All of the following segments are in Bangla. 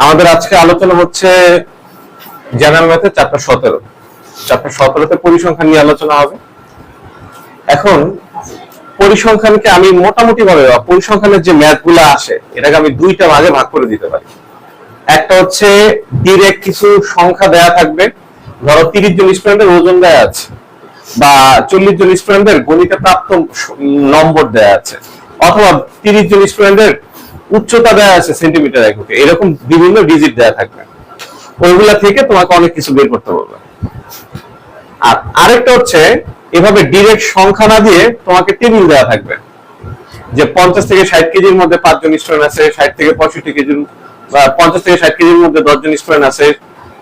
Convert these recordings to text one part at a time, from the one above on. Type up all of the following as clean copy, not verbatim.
আমাদের আজকে আলোচনা হচ্ছে জেনারেল ম্যাথে চ্যাপ্টার 17। চ্যাপ্টার 17তে পরিসংখ্যান নিয়ে আলোচনা হবে। এখন পরিসংখ্যানকে আমি মোটামুটি ভাবে পরিসংখ্যানের যে ম্যাথগুলো আসে এটাকে আমি দুইটা ভাগে ভাগ করে দিতে পারি। একটা হচ্ছে ডিরেক্ট কিছু সংখ্যা দেয়া থাকবে, ধরো 30 জন স্টুডেন্টের ওজন দেয়া আছে বা 40 জন স্টুডেন্টের গণিতে প্রাপ্ত নম্বর দেয়া আছে, অথবা 30 জন স্টুডেন্টের উচ্চতা দেয়া আছে সেন্টিমিটার এককে, এরকম বিভিন্ন ডিজিট দেয়া থাকবে। ওইগুলা থেকে তোমাকে অনেক কিছু বের করতে বলবে। আর আরেকটা হচ্ছে এভাবে ডিরেক্ট সংখ্যা না দিয়ে তোমাকে টেবিল দেয়া থাকবে যে 50 থেকে 60 কেজির মধ্যে 5 জন স্টুডেন্ট আছে, 60 থেকে 65 কেজির বা 50 থেকে 60 কেজির মধ্যে 10 জন স্টুডেন্ট আছে,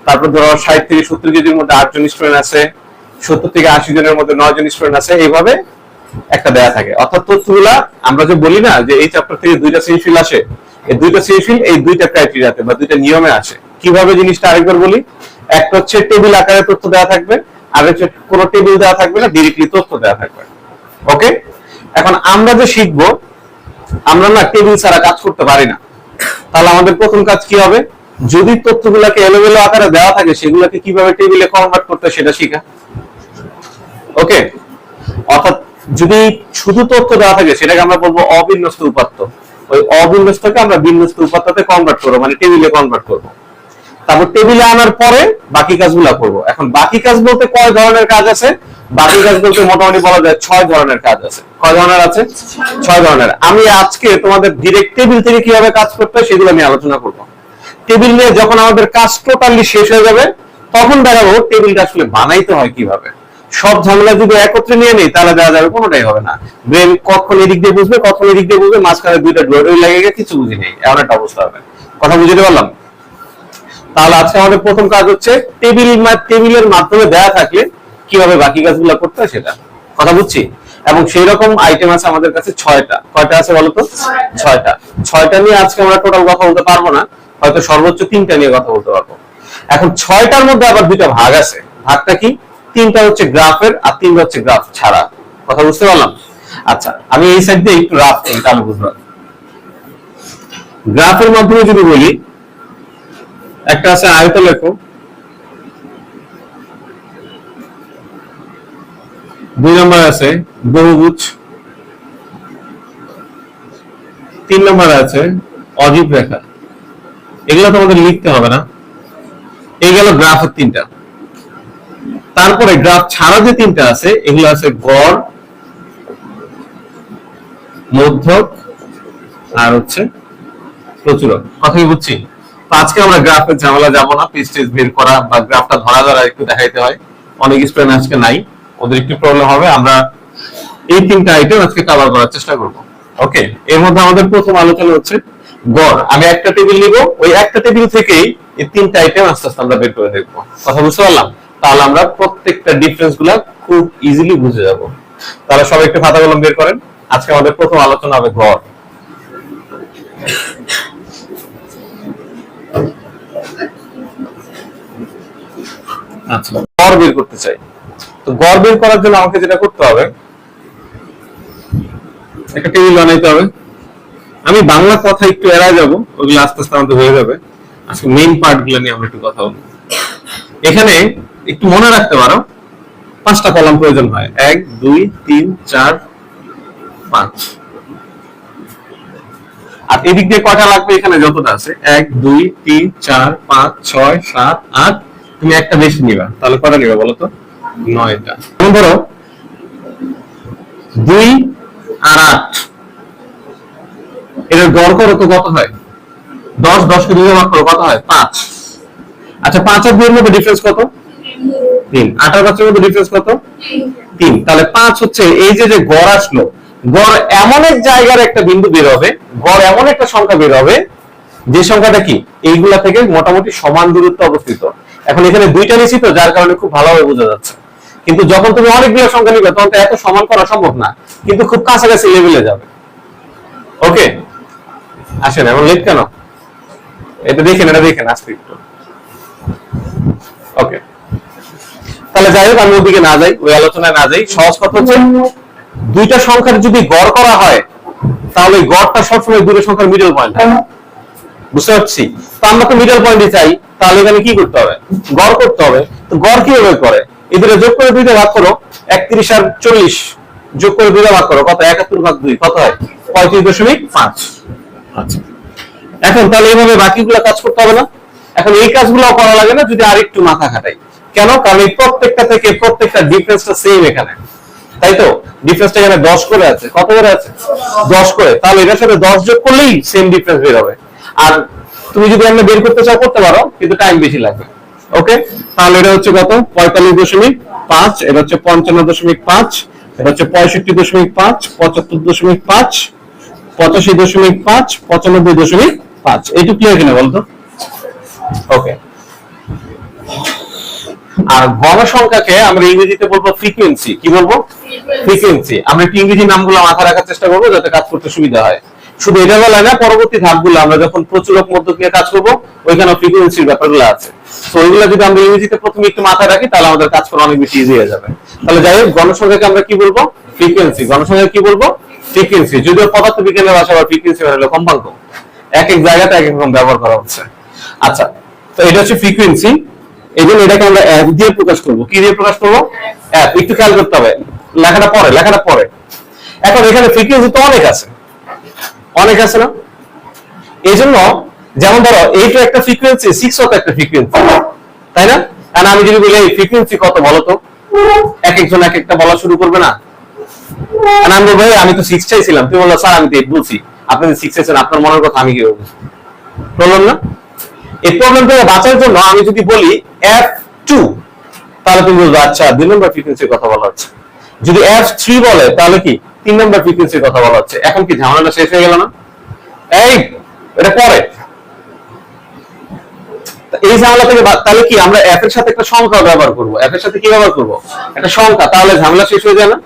তারপর ধরো 60 থেকে 70 কেজির মধ্যে 8 জন স্টুডেন্ট আছে, 70 থেকে 80 জনের মধ্যে 9 জন স্টুডেন্ট আছে, এইভাবে একটা দেয়া থাকে। অর্থাৎ তথ্যগুলা আমরা যে বলি না যে এই চ্যাপ্টার থেকে দুইটা সৃজনশীল আসে, এই দুইটা সৃজনশীল এই দুইটা ক্রাইটেরিয়াতে বা দুইটা নিয়মে আসে। কিভাবে জিনিসটা আরেকবার বলি, একটা হচ্ছে টেবিল আকারে তথ্য দেওয়া থাকবে, আর হচ্ছে কোনো টেবিল দেওয়া থাকবে না, ডিরেক্টলি তথ্য দেওয়া থাকবে। ওকে, এখন আমরা যে শিখবো, আমরা না টেবিল ছাড়া কাজ করতে পারি না। তাহলে আমাদের প্রথম কাজ কি হবে, যদি তথ্যগুলোকে এলোমেলো আকারে দেওয়া থাকে সেগুলোকে কিভাবে টেবিলে কনভার্ট করতে সেটা শিখা। ওকে, অর্থাৎ যদি শুধু তথ্য দেওয়া থাকে সেটাকে আমরা বলবো অবিন্যস্ত উপাত্ত, ওই অবিন্যস্তকে আমরা বিন্যস্ত উপাত্ততে কনভার্ট করবো, মানে টেবিলে কনভার্ট করবো। তারপর টেবিলে আনার পরে বাকি কাজগুলো করবো। এখন বাকি কাজ বলতে কয় ধরনের কাজ আছে, বাকি কাজ বলতে মোটামুটি বলা যায় 6 ধরনের কাজ আছে। কয় ধরনের আছে? 6 ধরনের। আমি আজকে তোমাদের ডিরেক্ট টেবিল থেকে কিভাবে কাজ করতে হয় সেগুলো আমি আলোচনা করবো। টেবিল নিয়ে যখন আমাদের কাজ টোটালি শেষ হয়ে যাবে তখন দেখাবো টেবিলটা আসলে বানাইতে হয় কিভাবে। সব ঝামেলা যদি একত্রে নিয়ে নেই তাহলে দেখা যাবে কোনোটাই হবে না। ব্রেন কখন এদিক দিয়ে বুঝবে, কখন এদিক দিয়ে বুঝবে, মাঝখানে দুইটা ডোর লেগে গিয়ে কিছু বুঝি নেই, এমন একটা অবস্থা হবে। কথা বুঝতে পারলাম? তাহলে আজকে আমাদের প্রথম কাজ হচ্ছে টেবিলের মাধ্যমে দেয়া থাকলে কিভাবে বাকি কাজগুলো করতে হয় সেটা। কথা বুঝছি? এবং সেই রকম আইটেম আছে আমাদের কাছে 6টা। কয়টা আছে বলতো? 6টা। 6টা নিয়ে আজকে আমরা টোটাল কথা বলতে পারবো না, হয়তো সর্বোচ্চ 3টা নিয়ে কথা বলতে পারবো। এখন 6টার মধ্যে আবার দুইটা ভাগ আছে। ভাগটা কি? 3টা হচ্ছে গ্রাফের আর 3টা হচ্ছে গ্রাফ ছাড়া। কথা বুঝতে পারলাম? আচ্ছা, আমি এই সাইড দিয়ে একটু রাফ করি তাহলে বুঝলাম। গ্রাফের মাধ্যমে যদি বলি, একটা আছে আয়তলেখ, 2 নম্বর আছে বহুভুজ, 3 নম্বর আছে অজীব রেখা। এগুলো তোমাদের লিখতে হবে না, এই গেল গ্রাফের 3টা। তারপরে গ্রাফ ছাড়া যে 3টা আছে এগুলো আছে গড়, মধ্যক আর হচ্ছে প্রচুরক। কথা কি বুঝছি? আজকে আমরা গ্রাফের ঝামেলা যাবো না, পিস টেস্ট বের করা বা গ্রাফটা ধরা একটু দেখাইতে হয়, অনেক স্টুডেন্ট আজকে নাই, ওদের একটু প্রবলেম হবে। আমরা এই 3টা আইটেম আজকে কভার করার চেষ্টা করব। ওকে, এর মধ্যে আমাদের প্রথম আলোচনা হচ্ছে গড়। আমি একটা টেবিল নিব, ওই একটা টেবিল থেকেই এই 3টা আইটেম আস্তে আস্তে আমরা বের করে দেখবো। কথা বুঝতে পারলাম? তাহলে আমরা প্রত্যেকটা ডিফারেন্স গুলা খুব ইজিলি বুঝে যাব। তাহলে সবাই একটু খাতা কলম বের করেন। আজকে আমাদের প্রথম আলোচনা হবে গড়। আচ্ছা, গড় বের করতে চাই। তো গড় বের করার জন্য আমাকে যেটা করতে হবে, একটা টেবিল বানাইতে হবে। আমি বাংলা কথা একটু এড়ায় যাবো, ওগুলো আস্তে আস্তে আমাদের হয়ে যাবে। আজকে মেইন পার্ট গুলো নিয়ে আমরা একটু কথা বলবো। এখানে একটু মনে রাখতে পারো 5টা কলাম প্রয়োজন হয়, 1 2 3 4 5। আর এদিক দিয়ে কয়টা লাগবে? এখানে যতটা আছে 1 2 3 4 5 6 7 8, তুমি একটা বেশি নিবা, তাহলে কয়টা নিবা বলো তো? 9টা। ধরো 2 আর 8, এর গড় করো তো কত হয়? 10, 10 কে 2 দিয়ে ভাগ করো কত হয়? 5। আচ্ছা, 5 আর 2 এর মধ্যে ডিফারেন্স কত? 3। 8 আর 5 এর মধ্যে ডিফারেন্স কত? 3। তাহলে 5 হচ্ছে এই যে গড় আসলো, গড় এমন এক জায়গার একটা বিন্দু বের হবে, গড় এমন একটা সংখ্যা বের হবে যে সংখ্যাটা কি এইগুলা থেকে মোটামুটি সমান দূরত্বে অবস্থিত। এখন এখানে 2টা নিছি তো যার কারণে খুব ভালোভাবে বোঝা যাচ্ছে, কিন্তু যখন তুমি অনেকগুলো সংখ্যা নিবে তখন তো এত সমান করা সম্ভব না, কিন্তু খুব কাছাকাছি লেভেলে যাবে। ওকে, আসেন এখন লেট কেন? এটা দেখেন আজকে একটু। ওকে, তাহলে যাই হোক, আমি ওদিকে না যাই, ওই আলোচনায় না যাই। সহজ কথা হচ্ছে, 2টা সংখ্যার যদি গড় করা হয় তাহলে গড়টা সবসময় 2টা সংখ্যার মিডল পয়েন্ট হয়। বুঝতে পারছি? তো আমরা তো মিডল পয়েন্টই চাই, তাহলে এখানে কি করতে হবে? গড় করতে হবে। তো গড় কিভাবে করে? এদের যোগ করে 2 দিয়ে ভাগ করো, 31 আর 40 যোগ করে 2 দিয়ে ভাগ করো, কত? 71 ভাগ 2 কত হয়? 35.5। আচ্ছা, এখন তাহলে এইভাবে বাকিগুলো কাজ করতে হবে না? এখন এই কাজগুলো করা লাগে না যদি আরেকটু মাথা খাটাই। কেন? কারণ এই প্রত্যেকটা থেকে প্রত্যেকটা ডিফারেন্সটা সেম এখানে, তাই তো? ডিফারেন্সটা এখানে 10 করে আছে। কত করে আছে? 10 করে। তাহলে এটার সাথে 10 যোগ করলেই সেম ডিফারেন্স বের হবে। আর তুমি যদি আমরা বের করতে চাও করতে পারো, কিন্তু টাইম বেশি লাগবে। ওকে, তাহলে এটা হচ্ছে কত? 45.5, এটা হচ্ছে 55.5, এটা হচ্ছে 65.5, 75.5, 85.5, 95.5। এইটুকু ক্লিয়ার কিনা বলতো? ওকে। আর গণসংখ্যাকে আমরা ইংরেজিতে বলবো ফ্রিকোয়েন্সি। কি বলবো? ফ্রিকোয়েন্সি। আমরা একটু ইংরেজি নামগুলো মাথায় রাখার চেষ্টা করবো যাতে কাজ করতে সুবিধা হয়। শুধু এটা বলা না, পরবর্তী ধাপগুলো আমরা যখন প্রচুরক মধ্যক নিয়ে কাজ করবো ওইখানে ফ্রিকোয়েন্সির ব্যাপারগুলো আছে। তো ওইগুলো যদি আমরা ইংরেজিতে প্রথমে একটু মাথায় রাখি তাহলে আমাদের কাজ করা অনেক বেশি ইজি হয়ে যাবে। তাহলে যাই হোক, গণসংখ্যাকে আমরা কি বলবো? ফ্রিকোয়েন্সি। গণসংখ্যা কি বলবো? ফ্রিকোয়েন্সি। যদিও পদার্থবিজ্ঞানের ভাষা আবার ফ্রিকোয়েন্সি মানে হলো কম্পাঙ্ক, এক এক জায়গাতে এক এক রকম ব্যবহার করা হচ্ছে। আচ্ছা, তো এটা হচ্ছে ফ্রিকোয়েন্সি। এই জন্য এটাকে আমরা এফ দিয়ে প্রকাশ করবো। কি দিয়ে প্রকাশ করবো? এফ। একটু খেয়াল করতে হবে, লেখাটা পরে। এখন এখানে ফ্রিকোয়েন্সি তো অনেক আছে না? এই জন্য যেমন ধরো এইটা একটা ফ্রিকোয়েন্সি, 6 ও একটা ফ্রিকোয়েন্সি, তাই না? আর আমি যদি বলি এই ফ্রিকোয়েন্সি কত বলো তো, এক একজন এক একটা বলা শুরু করবে না? আর আমি বলবো আমি তো 6 চাইছিলাম, তুমি বললো স্যার আমি তো 8 বলছি, আপনি 6 চাইছেন, আপনার মনের কথা আমি কি বলবো? প্রবলেম না? এই প্রবলেম থেকে বাঁচার জন্য আমি যদি বলি F2, তাহলে তুমি বলবে আচ্ছা 2 নম্বর ফ্রিকোয়েন্সির কথা বলা হচ্ছে। যদি F3 বলে তাহলে কি 3 নম্বর ফ্রিকোয়েন্সির কথা বলা হচ্ছে। এখন কি ঝামেলাটা শেষ হয়ে গেল না? এই এটা পরে এই ঝামেলা থেকে তাহলে কি আমরা F এর সাথে একটা সংখ্যা ব্যবহার করব। F এর সাথে কি ব্যবহার করব? একটা সংখ্যা। তাহলে ঝামেলা শেষ হয়ে যায় না?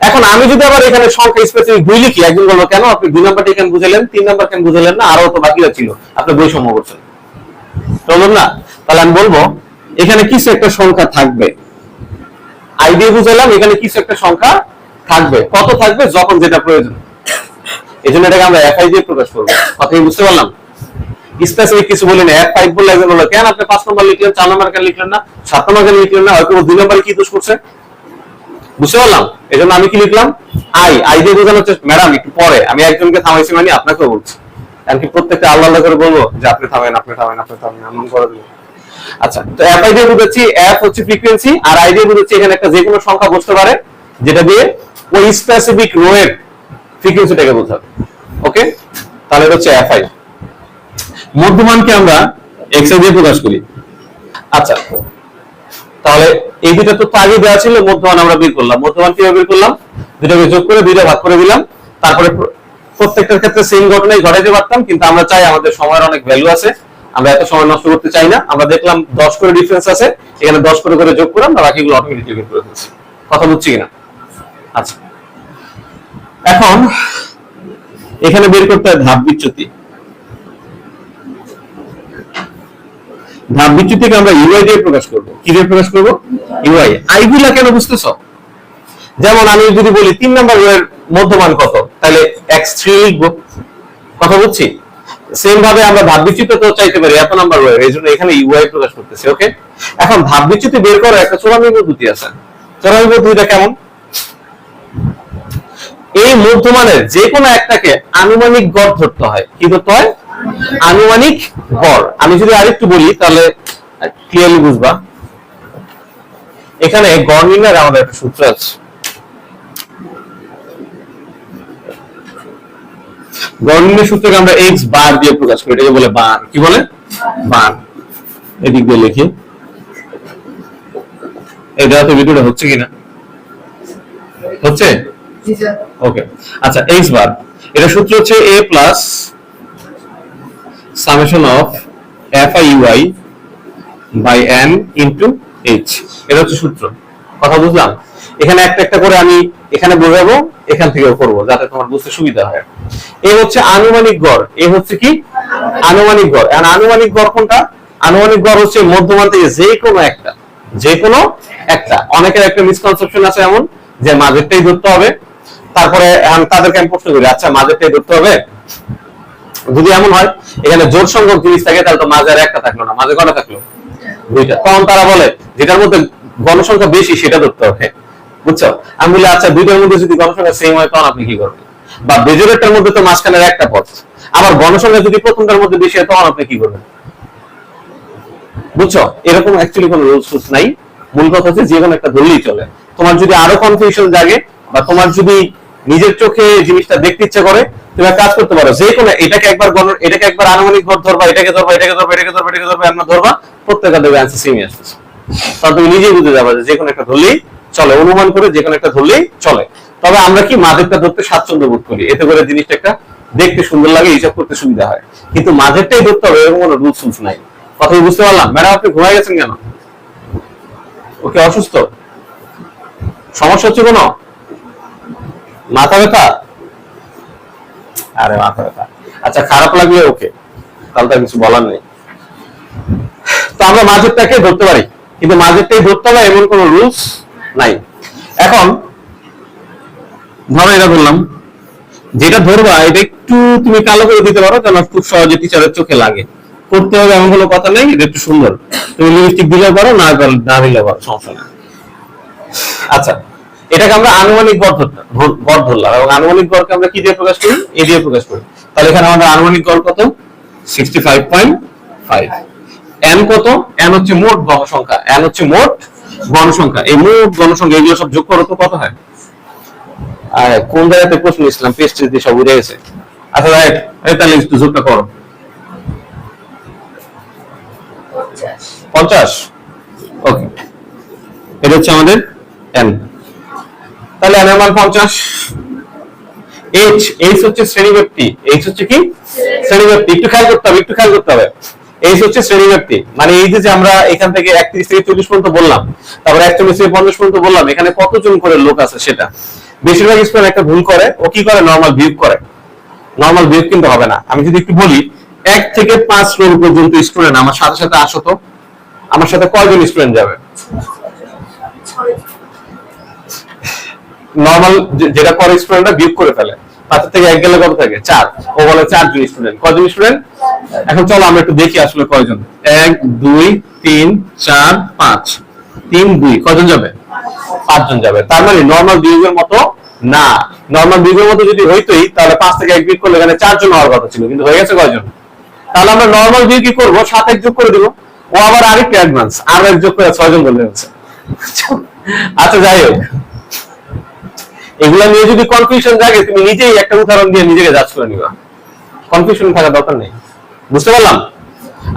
এখন আমি যদি আবার এখানে সংখ্যা স্পেসিফিক 2 লিখি, একজন বলবো কেন আপনি 2 নাম্বারটা কেন বুঝালেন, 3 নাম্বার কেন বুঝালেন না, আরো তো বাকিরা ছিল, আপনি বৈষম্য করছেন, বলুন না? তাহলে আমি বলবো এখানে কিছু একটা সংখ্যা থাকবে। আই দিয়ে বুঝালাম এখানে কিছু একটা সংখ্যা থাকবে। কত থাকবে? যখন যেটা প্রয়োজন। এই জন্য এটাকে আমরা এফআই দিয়ে প্রকাশ করবো। কথা কি বুঝতে পারলাম? স্পেসিফিক কিছু বলি না। F5 বললে একজন বললো কেন আপনি 5 নম্বর লিখলেন, 4 নম্বর কেন লিখলেন না, 7 নম্বর কেন লিখলেন না, হয়তো 2 নম্বরে কি দোষ করছে? বুঝতে পারলাম? এই জন্য আমি কি লিখলাম? আই দিয়ে বোঝানো হচ্ছে ম্যাডাম একটু পরে, আমি একজনকে থামাইছি মানে আপনাকেও বলছি। এমনকি প্রত্যেকটা আল্লাহ আল্লাহ করে বলবো যে আপনি থামেন এমন করে দিন। আচ্ছা, তো এফআই দিয়ে বুঝাচ্ছি এফ হচ্ছে ফ্রিকোয়েন্সি, আর আই দিয়ে বুঝাচ্ছি এখানে একটা যে কোনো সংখ্যা বসতে পারে যেটা দিয়ে ওই স্পেসিফিক রো এর ফ্রিকোয়েন্সিটাকে বোঝাবে। ওকে, তাহলে এটা হচ্ছে এফআই। মধ্যমানকে আমরা এক্স দিয়ে প্রকাশ করি। আচ্ছা, তাহলে এই দুটো তো আগে দেওয়া ছিল, মধ্যমান আমরা বের করলাম। মধ্যমান কিভাবে বের করলাম? দুটোকে যোগ করে 2 ভাগ করে দিলাম। তারপরে প্রত্যেকটার ক্ষেত্রে সেম ঘটনাই ঘটাইতে পারতাম, কিন্তু আমরা চাই আমাদের সময়ের অনেক ভ্যালু আছে, আমরা এত সময় নষ্ট করতে চাই না। আমরা দেখলাম 10 করে ডিফারেন্স আছে, এখানে 10 করে করে যোগ করে আমরা বাকিগুলো অটোমেটিক্যালি বের করে ফেলছি। কথা বুঝছি কিনা? আচ্ছা, এখন এখানে বের করতে হয় ধাপ বিচ্যুতি। ধাপ বিচ্যুতিকে আমরা ইউআই দিয়ে প্রকাশ করব। কি দিয়ে প্রকাশ করব? ইউআই। আইগুলা কেন বুঝতেছো? যেমন আমি যদি বলি 3 নাম্বার রো এর মধ্যমান কত, তাহলে x3 লিখবো। কথা বুঝছি? সেম ভাবে আমরা ধাপ বিচ্যুতিতেও চাইতে পারি এত নাম্বার রো এর, এইজন্য এখানে ইউআই প্রকাশ করতেছি। ওকে, এখন ধাপ বিচ্যুতি বের করার একটা চূড়ান্ত পদ্ধতি আছে। চূড়ান্ত পদ্ধতিটা কেমন? এই মধ্যমানের যে কোনো একটাকে আনুমানিক গড় ধরতে হয়। কি ধরতে হয়? আনুমানিক গড়। আমি যদি আরেকটু বলি তাহলে ক্লিয়ারলি বুঝবা। এখানে গড় নির্ণয়ের আমাদের একটা সূত্র আছে। গড় নির্ণয়ের সূত্রকে আমরা x বার দিয়ে প্রকাশ করি, এটাকে বলে বার। কি বলে? বার। এদিক দিয়ে লিখি, এটা তো ভিডিওটা হচ্ছে কিনা? হচ্ছে? ওকে, আচ্ছা x বার, এটা সূত্র হচ্ছে a plus summation of fi by n into h। এটা হচ্ছে সূত্র। কথা বুঝলাম? এখানে একটা একটা করে আমি এখানে বোঝাবো, এখান থেকেও করব যাতে তোমার বুঝতে সুবিধা হয়। এই হচ্ছে আনুমানিক গড়, এই হচ্ছে কি আনুমানিক গড়। আর আনুমানিক গড় কোনটা? আনুমানিক গড় হচ্ছে মধ্যমান থেকে যে কোনো একটা। অনেকের একটা মিসকনসেপশন আছে এমন যে মাঝেরটাই ধরতে হবে। তারপরে তাদেরকে আমি প্রশ্ন করি, আচ্ছা মাঝেরটাই ধরতে হবে, যদি এমন হয় এখানে জোড় সংখ্যক জিনিস থাকে তাহলে তো মাঝে আর একটা থাকলো না, মাঝে কটা থাকলো? দুইটা। তখন তারা বলে যেটার মধ্যে গণসংখ্যা বেশি সেটা ধরতে হবে, বুঝছো? আমি বলি আচ্ছা দুইটার মধ্যে যদি গণসংখ্যা সেম হয় তখন আপনি কি করবেন? বা বেজোরেরটার মধ্যে তো মাঝখানের একটা পথ, আবার গণসংখ্যা যদি প্রথমটার মধ্যে বেশি হয় তখন আপনি কি করবেন? বুঝছো? এরকম অ্যাকচুয়ালি কোনো রুলস নাই। মূল কথা হচ্ছে যে কোনো একটা ধরলেই চলে। তোমার যদি আরো কনফিউশন জাগে বা তোমার যদি নিজের চোখে জিনিসটা দেখতে ইচ্ছা করে তুমি কাজ করতে পারো, যে কোনো এটাকে একবার আনুমানিক গড় ধরবা, এটাকে ধরবা, এটাকে ধরবা, এটাকে ধরবা, এটাকে ধরবা, আমরা ধরবা, প্রত্যেকটা দেবে অ্যান্সার সেমই আসতেছে। তখন তুমি নিজেই বুঝে যাবে যে কোনো একটা ধরলেই চলে, অনুমান করে যে কোনো একটা ধরলেই চলে। তবে আমরা কি মাঝেরটা ধরতে স্বাচ্ছন্দ্য বোধ করি, এতে করে জিনিসটা একটা দেখতে সুন্দর লাগে, হিসাব করতে সুবিধা হয়। কিন্তু মাঝেরটাই ধরতে হবে এরকম কোনো রুলস নাই। কথা বুঝতে পারলাম? ম্যাডাম আপনি ঘুমাই গেছেন কেন? ওকে অসুস্থ? সমস্যা হচ্ছে কোনো? মাথা ব্যথা? আরে মাথা ব্যথা, আচ্ছা খারাপ লাগলে ওকে, তাহলে তার কিছু বলার নেই। তো আমরা মাঝেরটাকে ধরতে পারি, কিন্তু মাঝেরটাই ধরতে হবে এমন কোনো রুলস নাই। এখন ধরো এটা ধরলাম, যেটা ধরবা এটা একটু তুমি কালো করে দিতে পারো যেন খুব সহজে টিচারের চোখে লাগে। করতে হবে এমন কোনো কথা নেই, এটা একটু সুন্দর, তুমি লিপস্টিক দিলেও পারো, না দিলেও পারো, সমস্যা নেই। আচ্ছা এটাকে আমরা আনুমানিক গড় ধরলাম, এবং আনুমানিক গড়কে আমরা কি দিয়ে প্রকাশ করি? এ দিয়ে প্রকাশ করি। তাহলে এখানে আমাদের আনুমানিক গড় কত? 65.5। n কত? n হচ্ছে মোট গণসংখ্যা, n হচ্ছে মোট গণসংখ্যা। এই মোট গণসংখ্যা এগুলো সব যোগ করো তো কত হয়? আর কোন জায়গাতে প্রশ্ন ইসলাম পেস্ট দিয়ে সব উঠে গেছে। আচ্ছা রাইট, তাহলে একটু যোগটা করো। 50। ওকে, এটা হচ্ছে আমাদের n। তাহলে n এর মান 50। h হচ্ছে শ্রেণীব্যাপ্তি, h হচ্ছে কি শ্রেণীব্যাপ্তি। একটু খেয়াল করতে হবে, h হচ্ছে শ্রেণীব্যাপ্তি। মানে এই যে আমরা এখান থেকে 31 থেকে 40 পর্যন্ত বললাম, তারপর 41 থেকে 50 পর্যন্ত বললাম, এখানে কতজন করে লোক আছে সেটা। বেশিরভাগ স্টুডেন্ট একটা ভুল করে, ও কি করে? নরমাল বিয়োগ করে। নরমাল বিয়োগ কিন্তু হবে না। আমি যদি একটু বলি 1 থেকে 5 রো পর্যন্ত স্টুডেন্ট আমার সাথে সাথে আসো তো, আমার সাথে কয়জন স্টুডেন্ট যাবে? নরমাল যেটা করে স্টুডেন্টরা বিয়োগ করে ফেলে, 5 থেকে 1 গেলে কত থাকে? 4। ও বলে 4 জন স্টুডেন্ট। কয়জন স্টুডেন্ট? এখন চলো আমরা একটু দেখি আসলে কয়জন। 1 2 3 4 5 3 2 কয়জন যাবে? 5 জন যাবে। তার মানে নরমাল বিয়োগের মতো না। নরমাল বিয়োগের মতো যদি হইতোই তাহলে 5 থেকে 1 বিয়োগ করলে এখানে 4 জন হওয়ার কথা ছিল, কিন্তু হয়ে গেছে কয়জন? তাহলে আমরা নরমাল বিয়োগ কি করব? 7 1 যোগ করে দিব। ও আবার আরেকটু অ্যাডভান্স, আর 1 যোগ করে 6 জন বললে হচ্ছে। আচ্ছা যাই হোক, এগুলা নিয়ে যদি কনফিউশন জাগে তুমি নিজেই একটা উদাহরণ দিয়ে নিজেকে যাচ করে নিবা, কনফিউশন থাকা দরকার নেই। বুঝতে পারলাম?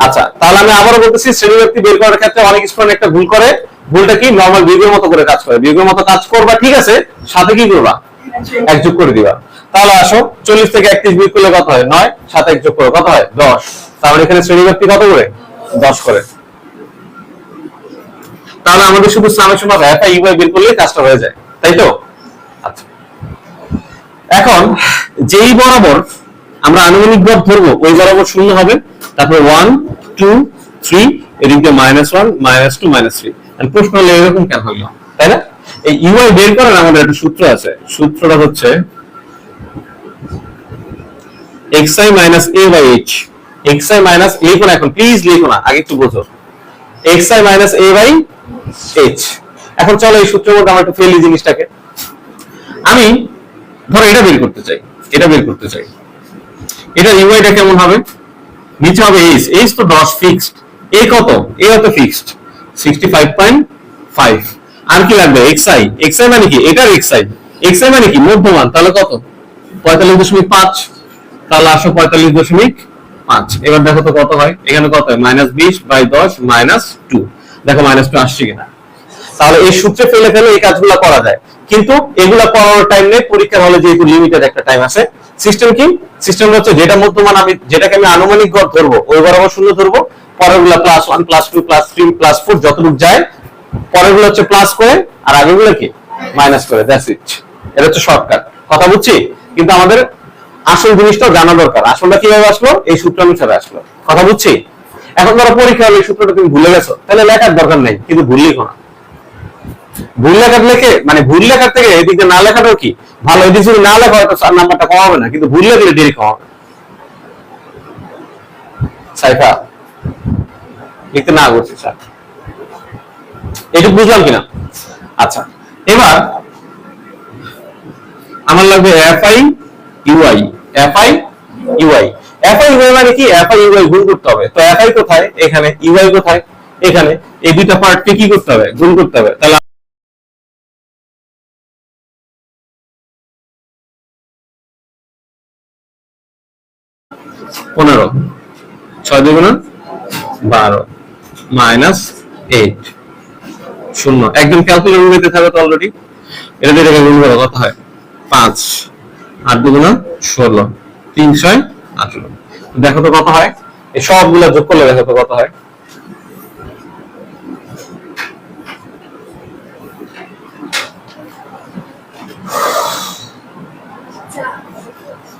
আচ্ছা তাহলে আমি আবারও বলতেছি, শ্রেণীব্যাপ্তি বের করার ক্ষেত্রে অনেক স্টুডেন্ট একটা ভুল করে। ভুলটা কি? নরমাল বিয়োগের মতো করে কাজ করে। বিয়োগের মতো কাজ করবা, ঠিক আছে, সাথে কি করবা? 1 যোগ করে দিবা। তাহলে আসো 40 থেকে 31 বিয়োগ করলে কত হয়? 9। সাথে 1 যোগ করে কত হয়? 10। তাহলে এখানে শ্রেণীব্যাপ্তি কত করে? 10 করে। তাহলে আমাদের শুধু summation of F I U I বের করলে কাজটা হয়ে যায়, তাই তো? আচ্ছা এখন যেই বরাবর আমরা আনুমানিক গড় ধরবো ওই বরাবর শূন্য হবে, তারপর 1 2 3 এদিকে -1 -2 -3। এন্ড প্রশ্ন হলো এরকম কেন হলো, তাই না? এই ইউআই বের করার আমাদের একটা সূত্র আছে। সূত্রটা হচ্ছে xi - a by h। xi minus লিখো না, এখন প্লিজ লিখো না, আগে একটু বোঝো। xi - a by h। এখন চলো এই সূত্রের মধ্যে আমরা একটু ফেলি জিনিসটাকে। আমি ধরো এটা বের করতে চাই, এটা ইউআইটা কেমন হবে? নিচে হবে h, h তো 10 ফিক্সড, a কত? a হতো ফিক্সড 65.5। আর কি লাগবে? xi মানে কি? এটার xi মানে কি? মধ্যমান। তাহলে কত? 45.5। তাহলে আসো 45.5। এবার দেখো তো কত হয়, এখানে কত হয়? -20/10 -2। দেখো -2 আসছে কিনা। তাহলে এই সূত্রে ফেলে এই কাজগুলো করা যায়, কিন্তু এগুলা করার টাইম নেই। পরীক্ষার হলে যেহেতু লিমিটেড একটা টাইম আছে, সিস্টেম কি? সিস্টেম হচ্ছে যেটাকে আমি আনুমানিক গড় ধরবো ওই বরাবর শূন্য ধরবো, পরেরগুলা +1 +2 +3 +4 যতটুকু যায়, পরেরগুলো হচ্ছে প্লাস করে আর আগেরগুলো কি মাইনাস করে। That's it. এটা হচ্ছে শর্টকাট। কথা বুঝছি? কিন্তু আমাদের আসল জিনিসটা জানা দরকার। আসলটা কিভাবে আসলো? এই সূত্র অনুসারে আসলো। কথা বুঝছি? এখন ধরো পরীক্ষা হলে এই সূত্রটা তুমি ভুলে গেছো, তাহলে লেখার দরকার নেই, কিন্তু ভুল লিখো না। ভুল লেখার লেখে মানে ভুল লেখার থেকে এদিকে না লেখাটাও কি ভালো। এদিকে যদি না লেখা হয়তো 4 নাম্বারটা কম হবে না, কিন্তু ভুল লেখলে দেরি কম হবে। সাইফা লিখতে না করছি স্যার, এটা বুঝলাম কিনা? আচ্ছা, এবার আমার লাগবে FI UI. FI UI, FI UI মানে কি? এফআই ইউআই গুণ করতে হবে। তো এফআই কোথায়? এখানে। ইউআই কোথায়? এখানে। এই দুইটা পার্টকে কি করতে হবে? গুণ করতে হবে। তাহলে 15, 6 দুগুণ 12 মাইনাস 8 শূন্য। একদম ক্যালকুলেটর নিতে থাকো তো অলরেডি। এটা দিয়ে এটাকে গুণ করো, কত হয়? 5, 8 দুগুণ 16, 3 6 18। দেখো তো কত হয়? এই সবগুলো যোগ করলে দেখো তো কত হয়?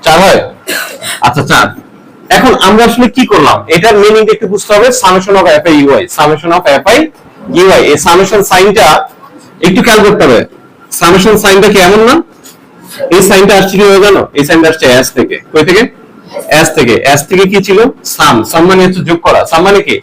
চার হয়? আচ্ছা 4। এখন আমরা আসলে কি করলাম? এটার মিনিং একটু বুঝতে হবে। Summation of FI UI, summation of FI UI. এই সামেশন সাইনটা একটু খেয়াল করতে হবে। সামেশন সাইনটা কি এমন না? এই সাইনটা আসছে কি জানো? এই সাইনটা আসছে এস থেকে। কই থেকে? এস থেকে। এস থেকে কি ছিল? সাম। সাম মানে হচ্ছে যোগ করা। সাম মানে কি?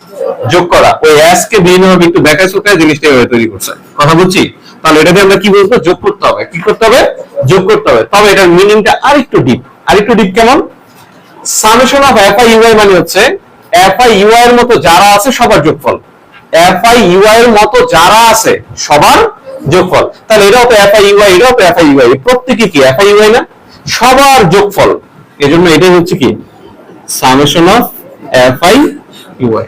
যোগ করা। ওই এস কে বিভিন্নভাবে একটু ব্যাখ্যা সুকায় জিনিসটা এভাবে তৈরি করছে। কথা বুঝছি? তাহলে এটাকে আমরা কি বলবো? যোগ করতে হবে। কি করতে হবে? যোগ করতে হবে। তবে এটার মিনিংটা আরেকটু ডিপ। আরেকটু ডিপ কেমন? সামেশন অফ এফআই ইউআই মানে হচ্ছে এফআই ইউআই এর মতো যারা আছে সবার যোগফল। এফআই ইউআই এর মতো যারা আছে সবার যোগফল। তাহলে এটাও তো এফআই ইউআই, এটাও তো এফআই ইউআই, প্রত্যেকই কি এফআই ইউআই না? সবার যোগফল। এজন্য এটাই হচ্ছে কি? Summation of FI UI.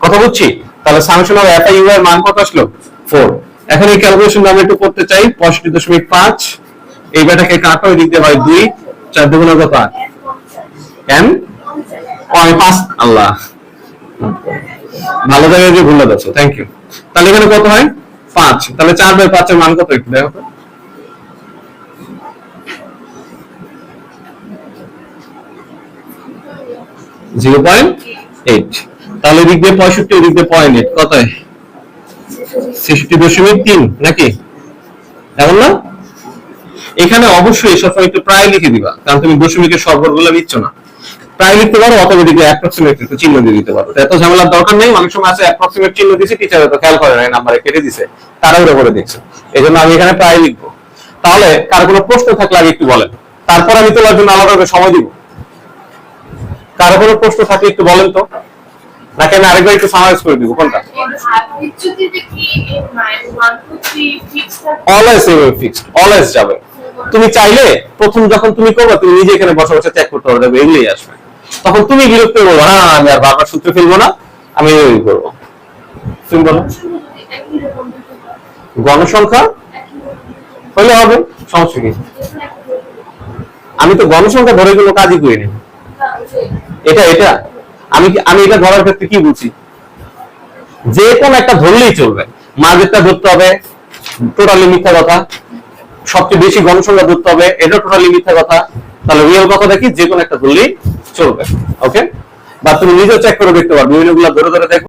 কথা বুঝছি? তাহলে সামেশন অফ এফআই ইউআই এর মান কত আসলো? 4। এখন এই ক্যালকুলেশন আমরা একটু করতে চাই। 65.5 এই বেটাকে কাটো, এদিক দিয়ে হয় 2, 4 দুগুণ কত? এন 5। আল্লাহ, ভালো জায়গায় যে ভুল যাচ্ছে। Thank you. তাহলে এখানে কত হয়? 5। তাহলে 4/5 এর মান কত একটু দেখো তো। 0.8। তাহলে এদিক দিয়ে 65, এদিক দিয়ে 0.8, কত হয়? 60.3 নাকি? এমন না? এখানে অবশ্যই সবসময় একটু প্রায় লিখে দিবা, কারণ তুমি দশমিকের সর্বগুলো দিচ্ছ না। প্রায় লিখতে পারো, অথবা দিকে অ্যাপ্রক্সিমেট একটু চিহ্ন দিয়ে দিতে পারো। এত ঝামেলার দরকার নেই। অনেক সময় আছে অ্যাপ্রক্সিমেট চিহ্ন দিয়েছে, টিচার তো খেয়াল করে নাই, নাম্বারে কেটে দিছে, তাড়াহুড়ো করে দেখছে। এজন্য আমি এখানে প্রায় লিখবো। তাহলে কার কোনো প্রশ্ন থাকলে আগে একটু বলেন, তারপর আমি তোমার জন্য আলাদাভাবে সময় দিব। কারো কোনো প্রশ্ন থাকলে একটু বলেন তো, নাকি আমি আরেকবার একটু সামারাইজ করে দিব? কোনটা? অলওয়েজ ফিক্সড, অলওয়েজ যাবে। তুমি চাইলে প্রথম যখন তুমি করবে, তুমি নিজে এখানে বসে বসে চেক করতে পারবে, এগুলোই আসবে। তখন তুমি বিরক্ত করবো না, আমি আর বারবার সূত্র ফেলবো না, আমি এই করবো। তুমি বলো। গণসংখ্যা হলে হবে, সমস্যা কি? আমি তো গণসংখ্যা ধরে কোনো কাজই করিনি। এটা এটা আমি এটা ধরার ক্ষেত্রে কি বলছি? যে কোনো একটা ধরলেই চলবে। মাঝেরটা ধরতে হবে, টোটালি মিথ্যা কথা। সবচেয়ে বেশি গণসংখ্যা ধরতে হবে, এটা টোটালি মিথ্যা কথা। তাহলে রিয়েল কথা দেখি, যে কোনো একটা ধরলেই চলবে। ওকে? বা তুমি নিজেও চেক করে দেখতে পারো, বিভিন্নগুলো ধরে ধরে দেখো।